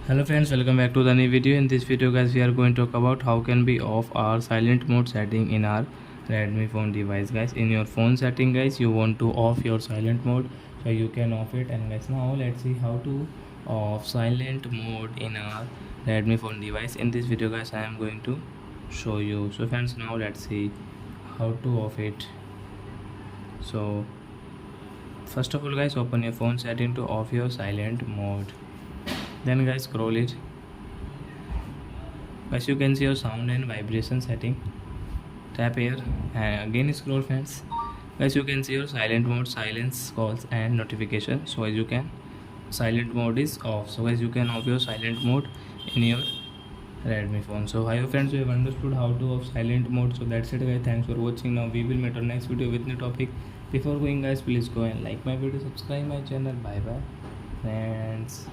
Hello friends, welcome back to the new video. In this video guys, we are going to talk about how can we off our silent mode setting in our Redmi phone device guys. In your phone setting guys, you want to off your silent mode, so you can off it. And guys, now let's see how to off silent mode in our Redmi phone device. In this video guys, I am going to show you. So friends, now let's see how to off it. So first of all guys, open your phone setting to off your silent mode. Then guys, scroll it. Guys, you can see your sound and vibration setting. Tap here and again scroll friends. Guys, you can see your silent mode, silence, calls and notification. So as you can, silent mode is off. So guys, you can off your silent mode in your Redmi phone. So I hope friends you have understood how to off silent mode. So that's it guys, thanks for watching. Now we will meet on next video with new topic. Before going guys, please go and like my video, subscribe my channel. Bye bye friends.